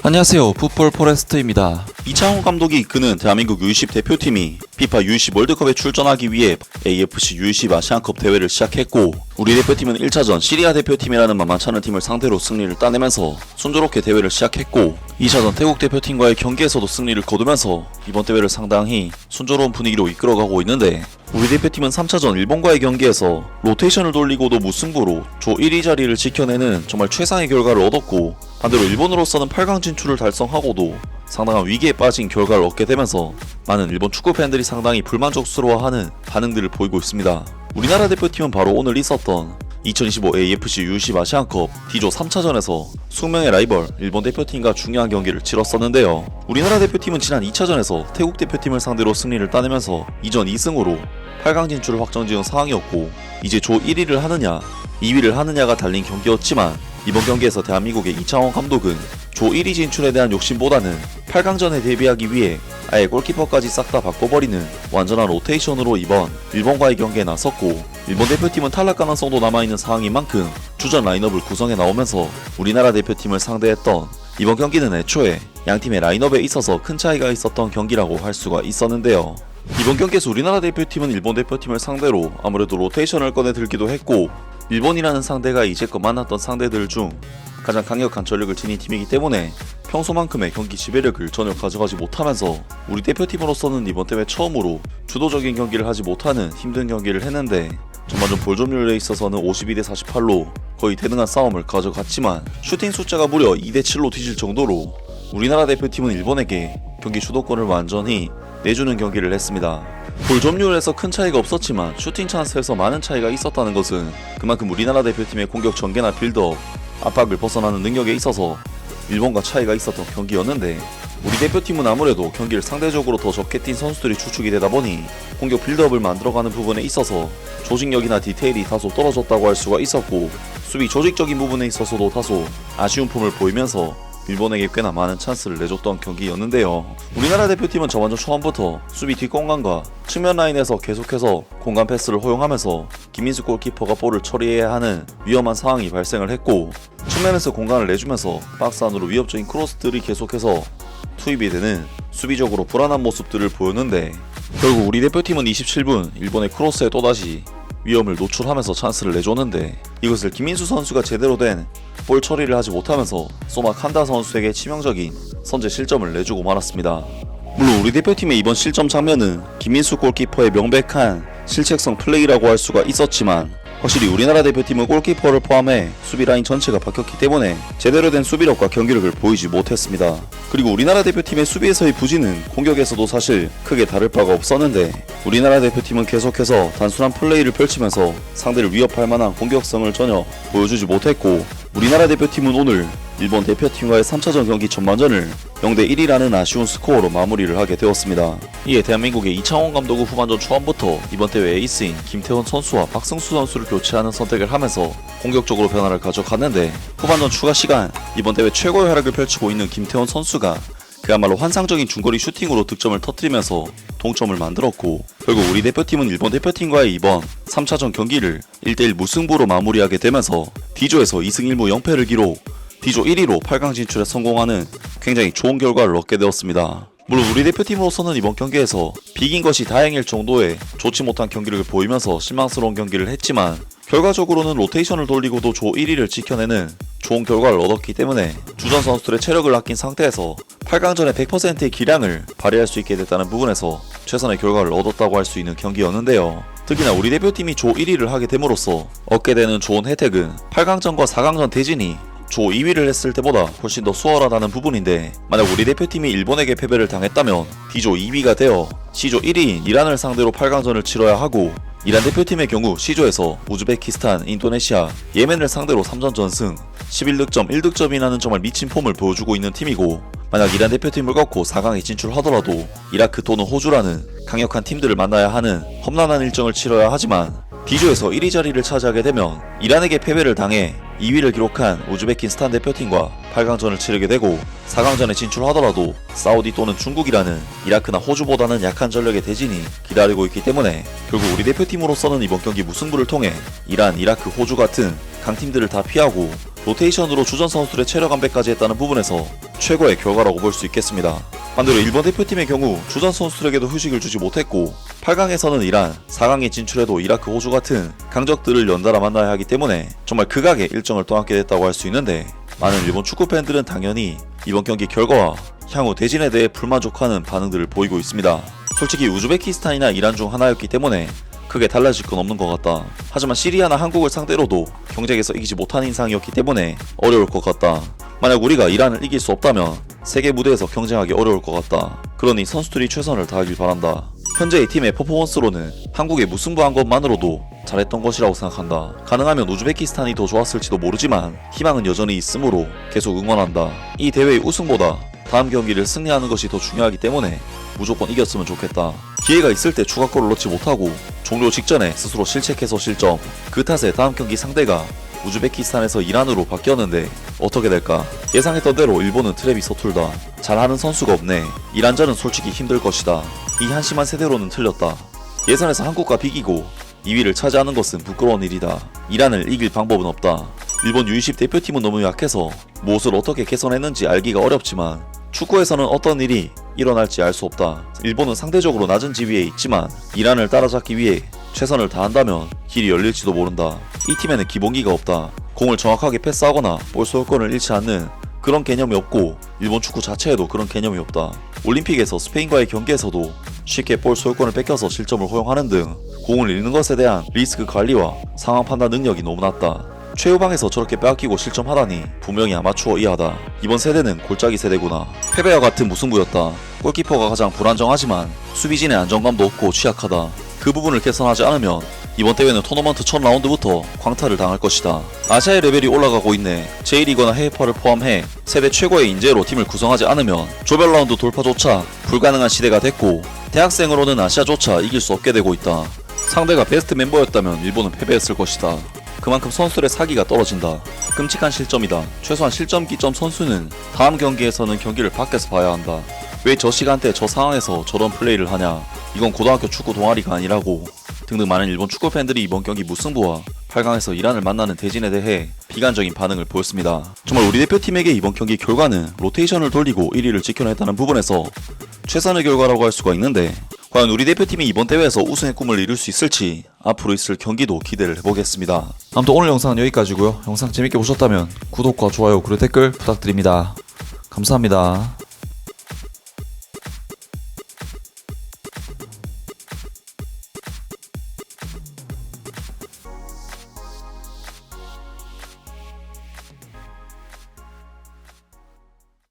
안녕하세요. 풋볼 포레스트입니다. 이창호 감독이 이끄는 대한민국 U20 대표팀이 FIFA U20 월드컵에 출전하기 위해 AFC U20 아시안컵 대회를 시작했고, 우리 대표팀은 1차전 시리아 대표팀이라는 만만찮은 팀을 상대로 승리를 따내면서 순조롭게 대회를 시작했고, 2차전 태국 대표팀과의 경기에서도 승리를 거두면서 이번 대회를 상당히 순조로운 분위기로 이끌어가고 있는데, 우리 대표팀은 3차전 일본과의 경기에서 로테이션을 돌리고도 무승부로 조 1위 자리를 지켜내는 정말 최상의 결과를 얻었고, 반대로 일본으로서는 8강 진출을 달성하고도 상당한 위기에 빠진 결과를 얻게 되면서 많은 일본 축구 팬들이 상당히 불만족스러워하는 반응들을 보이고 있습니다. 우리나라 대표팀은 바로 오늘 있었던 2025 AFC U20 아시안컵 D조 3차전에서 숙명의 라이벌 일본 대표팀과 중요한 경기를 치렀었는데요. 우리나라 대표팀은 지난 2차전에서 태국 대표팀을 상대로 승리를 따내면서 2전 2승으로 8강 진출을 확정지은 상황이었고, 이제 조 1위를 하느냐 2위를 하느냐가 달린 경기였지만, 이번 경기에서 대한민국의 이창호 감독은 조 1위 진출에 대한 욕심보다는 8강전에 대비하기 위해 아예 골키퍼까지 싹 다 바꿔버리는 완전한 로테이션으로 이번 일본과의 경기에 나섰고, 일본 대표팀은 탈락 가능성도 남아있는 상황인 만큼 주전 라인업을 구성해 나오면서 우리나라 대표팀을 상대했던 이번 경기는 애초에 양팀의 라인업에 있어서 큰 차이가 있었던 경기라고 할 수가 있었는데요. 이번 경기에서 우리나라 대표팀은 일본 대표팀을 상대로 아무래도 로테이션을 꺼내 들기도 했고, 일본이라는 상대가 이제껏 만났던 상대들 중 가장 강력한 전력을 지닌 팀이기 때문에 평소만큼의 경기 지배력을 전혀 가져가지 못하면서 우리 대표팀으로서는 이번 대회 처음으로 주도적인 경기를 하지 못하는 힘든 경기를 했는데, 전반전 볼 점유율에 있어서는 52대 48로 거의 대등한 싸움을 가져갔지만, 슈팅 숫자가 무려 2대 7로 뒤질 정도로 우리나라 대표팀은 일본에게 경기 주도권을 완전히 내주는 경기를 했습니다. 볼 점유율에서 큰 차이가 없었지만 슈팅 찬스에서 많은 차이가 있었다는 것은 그만큼 우리나라 대표팀의 공격 전개나 빌드업, 압박을 벗어나는 능력에 있어서 일본과 차이가 있었던 경기였는데, 우리 대표팀은 아무래도 경기를 상대적으로 더 적게 뛴 선수들이 주축이 되다 보니 공격 빌드업을 만들어가는 부분에 있어서 조직력이나 디테일이 다소 떨어졌다고 할 수가 있었고, 수비 조직적인 부분에 있어서도 다소 아쉬운 폼을 보이면서 일본에게 꽤나 많은 찬스를 내줬던 경기였는데요. 우리나라 대표팀은 전반전 초반부터 수비 뒷공간과 측면 라인에서 계속해서 공간 패스를 허용하면서 김민수 골키퍼가 볼을 처리해야 하는 위험한 상황이 발생을 했고, 측면에서 공간을 내주면서 박스 안으로 위협적인 크로스들이 계속해서 투입이 되는 수비적으로 불안한 모습들을 보였는데, 결국 우리 대표팀은 27분 일본의 크로스에 또다시 위험을 노출하면서 찬스를 내줬는데, 이것을 김민수 선수가 제대로 된 볼 처리를 하지 못하면서 소마 칸다 선수에게 치명적인 선제 실점을 내주고 말았습니다. 물론 우리 대표팀의 이번 실점 장면은 김민수 골키퍼의 명백한 실책성 플레이라고 할 수가 있었지만, 확실히 우리나라 대표팀은 골키퍼를 포함해 수비 라인 전체가 바뀌었기 때문에 제대로 된 수비력과 경기력을 보이지 못했습니다. 그리고 우리나라 대표팀의 수비에서의 부진은 공격에서도 사실 크게 다를 바가 없었는데, 우리나라 대표팀은 계속해서 단순한 플레이를 펼치면서 상대를 위협할 만한 공격성을 전혀 보여주지 못했고, 우리나라 대표팀은 오늘 일본 대표팀과의 3차전 경기 전반전을 0대 1이라는 아쉬운 스코어로 마무리를 하게 되었습니다. 이에 대한민국의 이창호 감독은 후반전 초반부터 이번 대회 에이스인 김태원 선수와 박승수 선수를 교체하는 선택을 하면서 공격적으로 변화를 가져갔는데, 후반전 추가 시간 이번 대회 최고의 활약을 펼치고 있는 김태원 선수가 그야말로 환상적인 중거리 슈팅으로 득점을 터뜨리면서 동점을 만들었고, 결국 우리 대표팀은 일본 대표팀과의 이번 3차전 경기를 1대1 무승부로 마무리하게 되면서 D조에서 2승 1무 0패를 기록, D조 1위로 8강 진출에 성공하는 굉장히 좋은 결과를 얻게 되었습니다. 물론 우리 대표팀으로서는 이번 경기에서 비긴 것이 다행일 정도의 좋지 못한 경기를 보이면서 실망스러운 경기를 했지만, 결과적으로는 로테이션을 돌리고도 조 1위를 지켜내는 좋은 결과를 얻었기 때문에 주전 선수들의 체력을 아낀 상태에서 8강전의 100%의 기량을 발휘할 수 있게 됐다는 부분에서 최선의 결과를 얻었다고 할 수 있는 경기였는데요. 특히나 우리 대표팀이 조 1위를 하게 됨으로써 얻게 되는 좋은 혜택은 8강전과 4강전 대진이 조 2위를 했을 때보다 훨씬 더 수월하다는 부분인데, 만약 우리 대표팀이 일본에게 패배를 당했다면 D조 2위가 되어 C조 1위인 이란을 상대로 8강전을 치러야 하고, 이란 대표팀의 경우 C조에서 우즈베키스탄, 인도네시아, 예멘을 상대로 3전 전승, 11득점, 1득점이라는 정말 미친 폼을 보여주고 있는 팀이고, 만약 이란 대표팀을 꺾고 4강에 진출하더라도 이라크 또는 호주라는 강력한 팀들을 만나야 하는 험난한 일정을 치러야 하지만, D조에서 1위 자리를 차지하게 되면 이란에게 패배를 당해 2위를 기록한 우즈베키스탄 대표팀과 8강전을 치르게 되고 4강전에 진출하더라도 사우디 또는 중국이라는 이라크나 호주보다는 약한 전력의 대진이 기다리고 있기 때문에 결국 우리 대표팀으로서는 이번 경기 무승부를 통해 이란, 이라크, 호주 같은 강팀들을 다 피하고 로테이션으로 주전 선수들의 체력 안배까지 했다는 부분에서 최고의 결과라고 볼 수 있겠습니다. 반대로 일본 대표팀의 경우 주전 선수들에게도 휴식을 주지 못했고 8강에서는 이란, 4강에 진출해도 이라크, 호주 같은 강적들을 연달아 만나야 하기 때문에 정말 극악의 일정을 떠안게 됐다고 할 수 있는데, 많은 일본 축구 팬들은 당연히 이번 경기 결과와 향후 대진에 대해 불만족하는 반응들을 보이고 있습니다. 솔직히 우즈베키스탄이나 이란 중 하나였기 때문에 크게 달라질 건 없는 것 같다. 하지만 시리아나 한국을 상대로도 경쟁에서 이기지 못한 인상이었기 때문에 어려울 것 같다. 만약 우리가 이란을 이길 수 없다면 세계 무대에서 경쟁하기 어려울 것 같다. 그러니 선수들이 최선을 다하길 바란다. 현재 이 팀의 퍼포먼스로는 한국에 무승부한 것만으로도 잘했던 것이라고 생각한다. 가능하면 우즈베키스탄이 더 좋았을지도 모르지만 희망은 여전히 있으므로 계속 응원한다. 이 대회의 우승보다 다음 경기를 승리하는 것이 더 중요하기 때문에 무조건 이겼으면 좋겠다. 기회가 있을 때 추가골을 넣지 못하고 종료 직전에 스스로 실책해서 실점. 그 탓에 다음 경기 상대가 우즈베키스탄에서 이란으로 바뀌었는데 어떻게 될까? 예상했던 대로 일본은 트랩이 서툴다. 잘하는 선수가 없네. 이란전은 솔직히 힘들 것이다. 이 한심한 세대로는 틀렸다. 예선에서 한국과 비기고 2위를 차지하는 것은 부끄러운 일이다. 이란을 이길 방법은 없다. 일본 U20 대표팀은 너무 약해서 무엇을 어떻게 개선했는지 알기가 어렵지만 축구에서는 어떤 일이 일어날지 알 수 없다. 일본은 상대적으로 낮은 지위에 있지만 이란을 따라잡기 위해 최선을 다한다면 길이 열릴지도 모른다. 이 팀에는 기본기가 없다. 공을 정확하게 패스하거나 볼 소유권을 잃지 않는 그런 개념이 없고 일본 축구 자체에도 그런 개념이 없다. 올림픽에서 스페인과의 경기에서도 쉽게 볼 소유권을 뺏겨서 실점을 허용하는 등 공을 잃는 것에 대한 리스크 관리와 상황 판단 능력이 너무 낮다. 최후방에서 저렇게 빼앗기고 실점하다니 분명히 아마추어 이하다. 이번 세대는 골짜기 세대구나. 패배와 같은 무승부였다. 골키퍼가 가장 불안정하지만 수비진의 안정감도 없고 취약하다. 그 부분을 개선하지 않으면 이번 대회는 토너먼트 첫 라운드부터 광탈을 당할 것이다. 아시아의 레벨이 올라가고 있네. J리거나 해외파를 포함해 세대 최고의 인재로 팀을 구성하지 않으면 조별 라운드 돌파조차 불가능한 시대가 됐고 대학생으로는 아시아조차 이길 수 없게 되고 있다. 상대가 베스트 멤버였다면 일본은 패배했을 것이다. 그만큼 선수들의 사기가 떨어진다. 끔찍한 실점이다. 최소한 실점 기점 선수는 다음 경기에서는 경기를 밖에서 봐야 한다. 왜 저 시간대 저 상황에서 저런 플레이를 하냐. 이건 고등학교 축구 동아리가 아니라고. 등등 많은 일본 축구 팬들이 이번 경기 무승부와 8강에서 이란을 만나는 대진에 대해 비관적인 반응을 보였습니다. 정말 우리 대표팀에게 이번 경기 결과는 로테이션을 돌리고 1위를 지켜냈다는 부분에서 최선의 결과라고 할 수가 있는데, 과연 우리 대표팀이 이번 대회에서 우승의 꿈을 이룰 수 있을지 앞으로 있을 경기도 기대를 해보겠습니다. 아무튼 오늘 영상은 여기까지고요. 영상 재밌게 보셨다면 구독과 좋아요 그리고 댓글 부탁드립니다. 감사합니다.